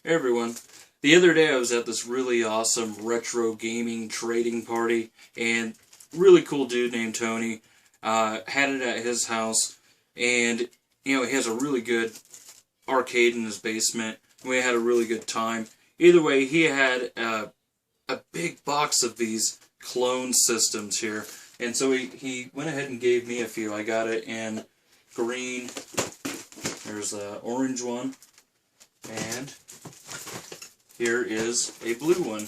Hey everyone. The other day I was at this really awesome retro gaming trading party, and really cool dude named Tony had it at his house, and he has a really good arcade in his basement. We had a really good time. Either way, he had a big box of these clone systems here, and so he went ahead and gave me a few. I got it in green. There's an orange one, and here is a blue one.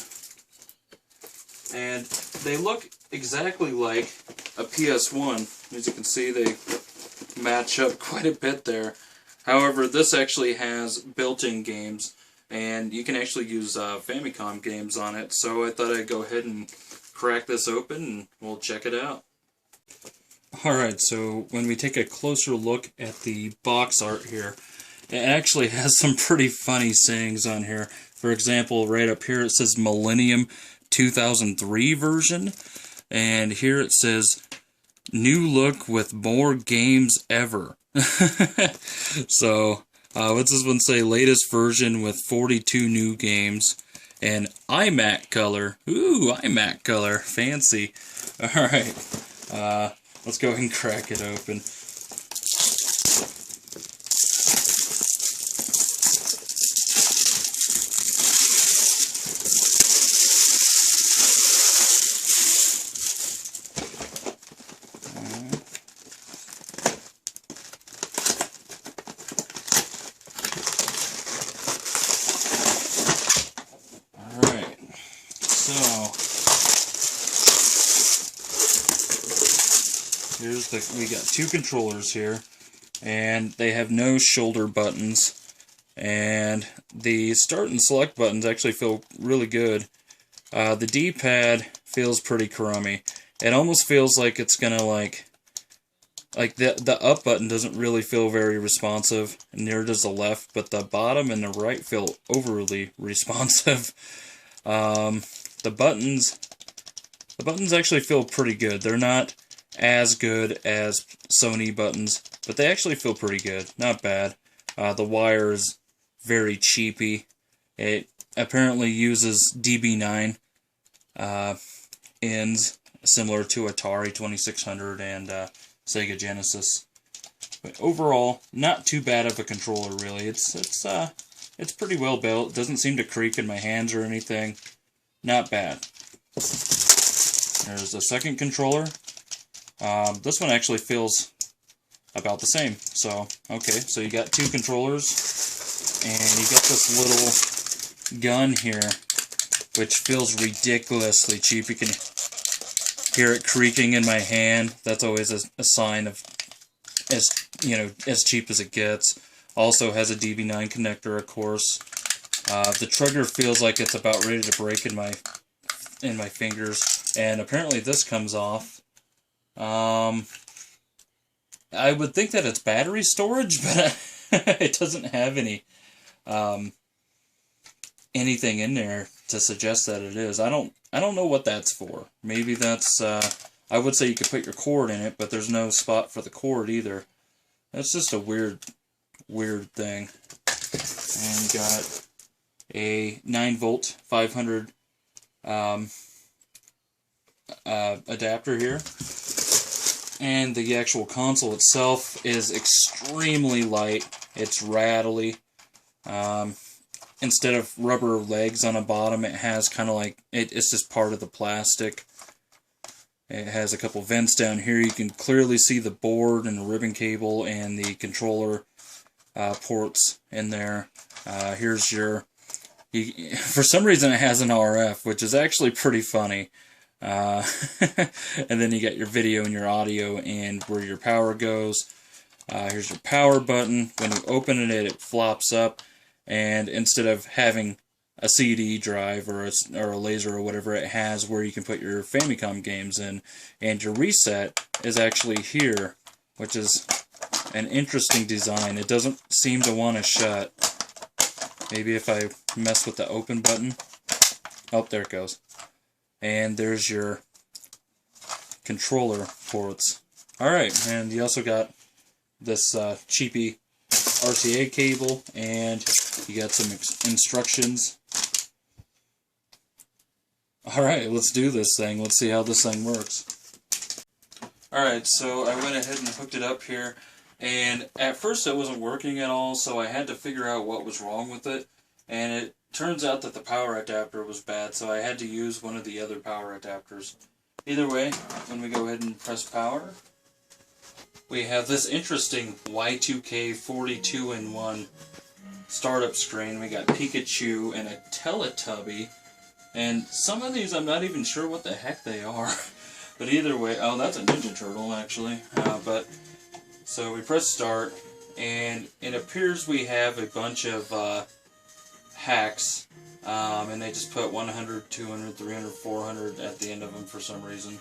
And they look exactly like a PS1. As you can see, they match up quite a bit there. However, this actually has built-in games, and you can actually use Famicom games on it. So I thought I'd go ahead and crack this open, and we'll check it out. Alright, so when we take a closer look at the box art here, it actually has some pretty funny sayings on here. For example, right up here it says Millennium 2003 version, and here it says new look with more games ever. So, what's this one say? Latest version with 42 new games and iMac color. Ooh, iMac color, fancy. Alright, let's go ahead and crack it open. Alright, so we got two controllers here, and they have no shoulder buttons, and the start and select buttons actually feel really good. The D-pad feels pretty crummy. It almost feels like it's gonna like the up button doesn't really feel very responsive, and neither does the left, but the bottom and the right feel overly responsive. The buttons actually feel pretty good. They're not as good as Sony buttons, but they actually feel pretty good. Not bad. The wire is very cheapy. It apparently uses DB9 ends, similar to Atari 2600 and Sega Genesis. But overall, not too bad of a controller, really. It's pretty well built. It doesn't seem to creak in my hands or anything. Not bad. There's a second controller. This one actually feels about the same. So, okay, so you got two controllers, and you got this little gun here, which feels ridiculously cheap. You can hear it creaking in my hand. That's always a sign of as cheap as it gets. Also has a DB9 connector, of course. The trigger feels like it's about ready to break in my fingers, and apparently this comes off. I would think that it's battery storage, but it doesn't have anything in there to suggest that it is. I don't know what that's for. Maybe that's I would say you could put your cord in it, but there's no spot for the cord either. That's just a weird thing. And you got a 9-volt 500 adapter here. And the actual console itself is extremely light. It's rattly. Instead of rubber legs on the bottom, it has kind of like, it's just part of the plastic. It has a couple vents down here. You can clearly see the board and the ribbon cable and the controller ports in there. Here's your... for some reason it has an RF, which is actually pretty funny. And then you got your video and your audio and where your power goes. Here's your power button. When you open it, it flops up, and instead of having a CD drive or a laser or whatever, it has where you can put your Famicom games in. And your reset is actually here, which is an interesting design. It doesn't seem to want to shut. Maybe if I mess with the open button. Oh, there it goes. And there's your controller ports. Alright, and you also got this cheapy RCA cable, and You got some instructions. Alright, let's do this thing. Let's see how this thing works. Alright, so I went ahead and hooked it up here, and at first it wasn't working at all, so I had to figure out what was wrong with it, and it turns out that the power adapter was bad, so I had to use one of the other power adapters. Either way, when we go ahead and press power, we have this interesting Y2K 42-in-1 startup screen. We got Pikachu and a Teletubby, and some of these I'm not even sure what the heck they are. But either way, oh, that's a Ninja Turtle, actually. So we press start, and it appears we have a bunch of hacks, and they just put 100, 200, 300, 400 at the end of them for some reason.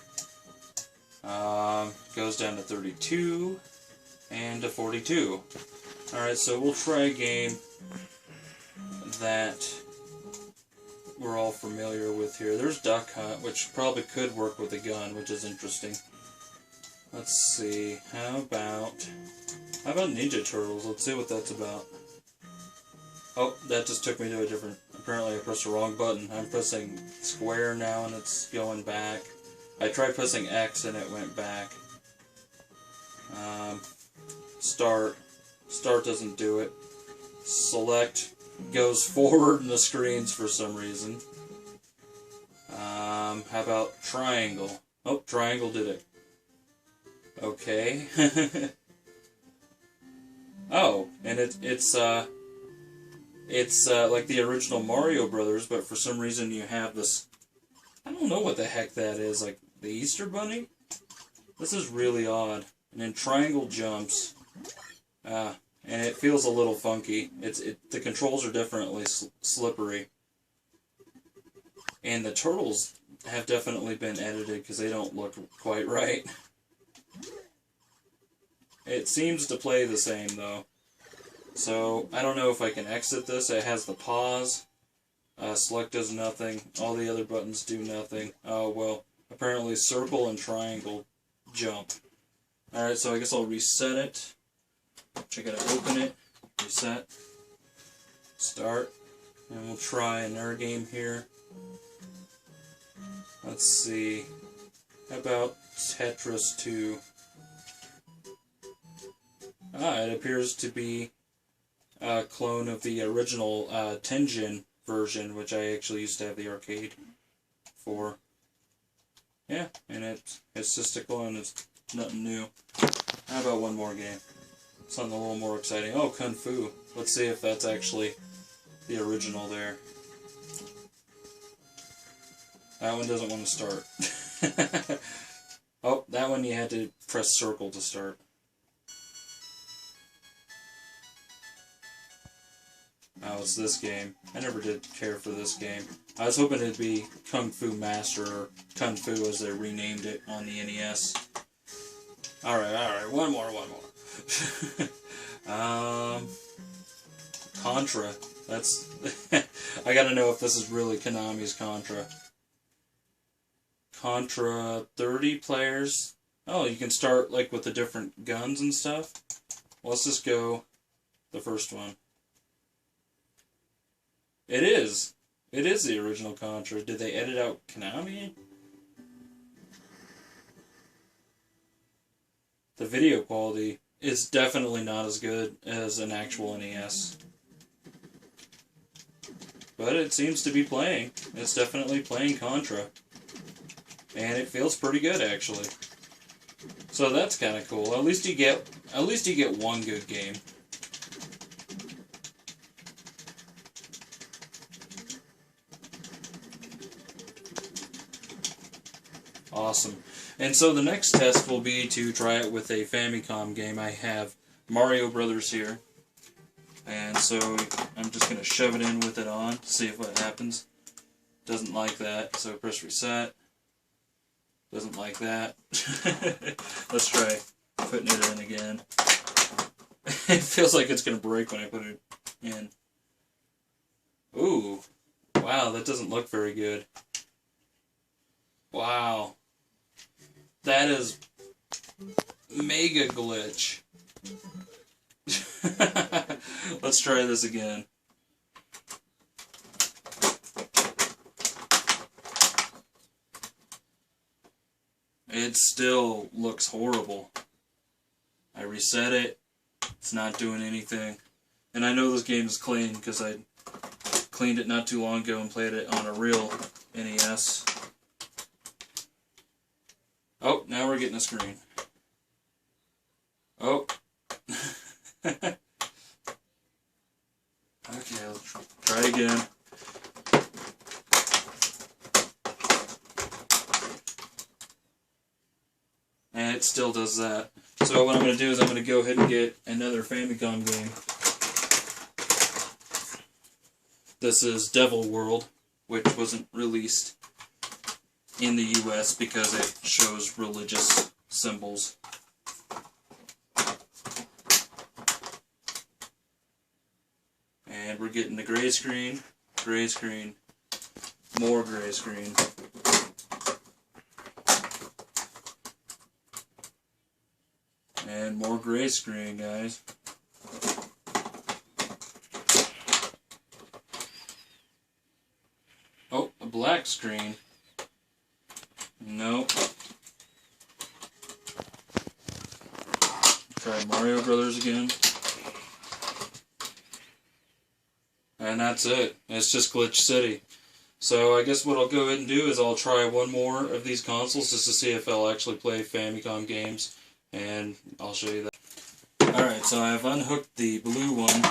Goes down to 32, and to 42. Alright, so we'll try a game that we're all familiar with here. There's Duck Hunt, which probably could work with a gun, which is interesting. Let's see, how about Ninja Turtles? Let's see what that's about. Oh, that just took me to a different, apparently I pressed the wrong button. I'm pressing square now and it's going back. I tried pressing X and it went back. Start doesn't do it. Select goes forward in the screens for some reason. How about triangle? Oh, triangle did it. Okay. Oh, and it's like the original Mario Brothers, but for some reason you have this, I don't know what the heck that is, like the Easter Bunny? This is really odd. And then triangle jumps. And it feels a little funky. The controls are definitely slippery. And the turtles have definitely been edited because they don't look quite right. It seems to play the same though. So I don't know if I can exit this. It has the pause. Select does nothing. All the other buttons do nothing. Oh well, apparently circle and triangle jump. Alright, so I guess I'll reset it. I gotta open it, reset, start, and we'll try another game here. Let's see, how about Tetris 2? It appears to be a clone of the original Tengen version, which I actually used to have the arcade for. Yeah, and it's just a clone, it's nothing new. How about one more game? Something a little more exciting. Oh, Kung Fu. Let's see if that's actually the original there. That one doesn't want to start. Oh, that one you had to press circle to start. Oh, it's this game. I never did care for this game. I was hoping it'd be Kung Fu Master, or Kung Fu as they renamed it on the NES. Alright, one more. Contra. That's I gotta know if this is really Konami's Contra. Contra 30 players. Oh, you can start like with the different guns and stuff. Well, let's just go the first one. It is the original Contra. Did they edit out Konami? The video quality is definitely not as good as an actual NES. But it seems to be playing. It's definitely playing Contra. And it feels pretty good actually. So that's kind of cool. At least you get one good game. Awesome. And so the next test will be to try it with a Famicom game. I have Mario Brothers here. And so I'm just going to shove it in with it on to see what happens. Doesn't like that, so press reset. Doesn't like that. Let's try putting it in again. It feels like it's going to break when I put it in. Ooh. Wow, that doesn't look very good. Wow. That is mega glitch. Let's try this again. it still looks horrible. I reset it, it's not doing anything. And I know this game is clean because I cleaned it not too long ago and played it on a real NES. Oh, now we're getting a screen. Oh. Okay, let's try again. And it still does that. So what I'm going to do is I'm going to go ahead and get another Famicom game. This is Devil World, which wasn't released in the US because it shows religious symbols. And we're getting the gray screen, more gray screen. And more gray screen, guys. Oh, a black screen. Nope. Try Mario Brothers again. And that's it. It's just Glitch City. So I guess what I'll go ahead and do is I'll try one more of these consoles just to see if I'll actually play Famicom games. And I'll show you that. Alright, so I've unhooked the blue one,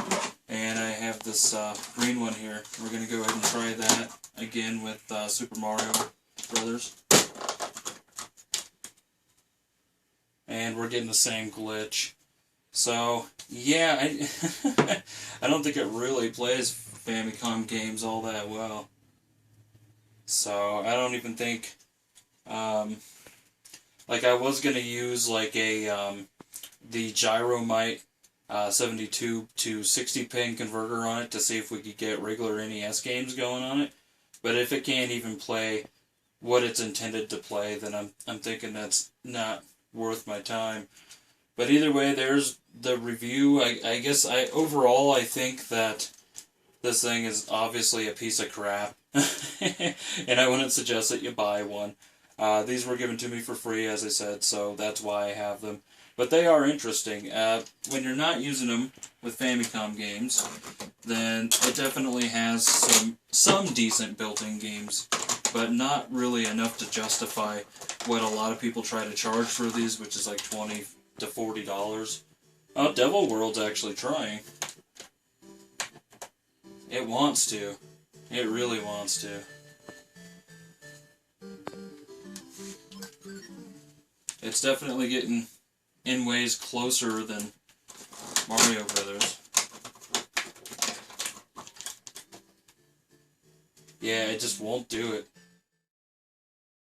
and I have this green one here. We're going to go ahead and try that again with Super Mario Brothers. And we're getting the same glitch. So, yeah, I don't think it really plays Famicom games all that well. So, I don't even think... like, I was going to use, like, the Gyromite 72 to 60 pin converter on it to see if we could get regular NES games going on it. But if it can't even play what it's intended to play, then I'm thinking that's not worth my time. But either way, there's the review. I guess overall I think that this thing is obviously a piece of crap. And I wouldn't suggest that you buy one. These were given to me for free, as I said, so that's why I have them. But they are interesting. When you're not using them with Famicom games, then it definitely has some decent built-in games, but not really enough to justify what a lot of people try to charge for these, which is like $20 to $40. Oh, Devil World's actually trying. It wants to. It really wants to. It's definitely getting in ways closer than Mario Brothers. Yeah, it just won't do it.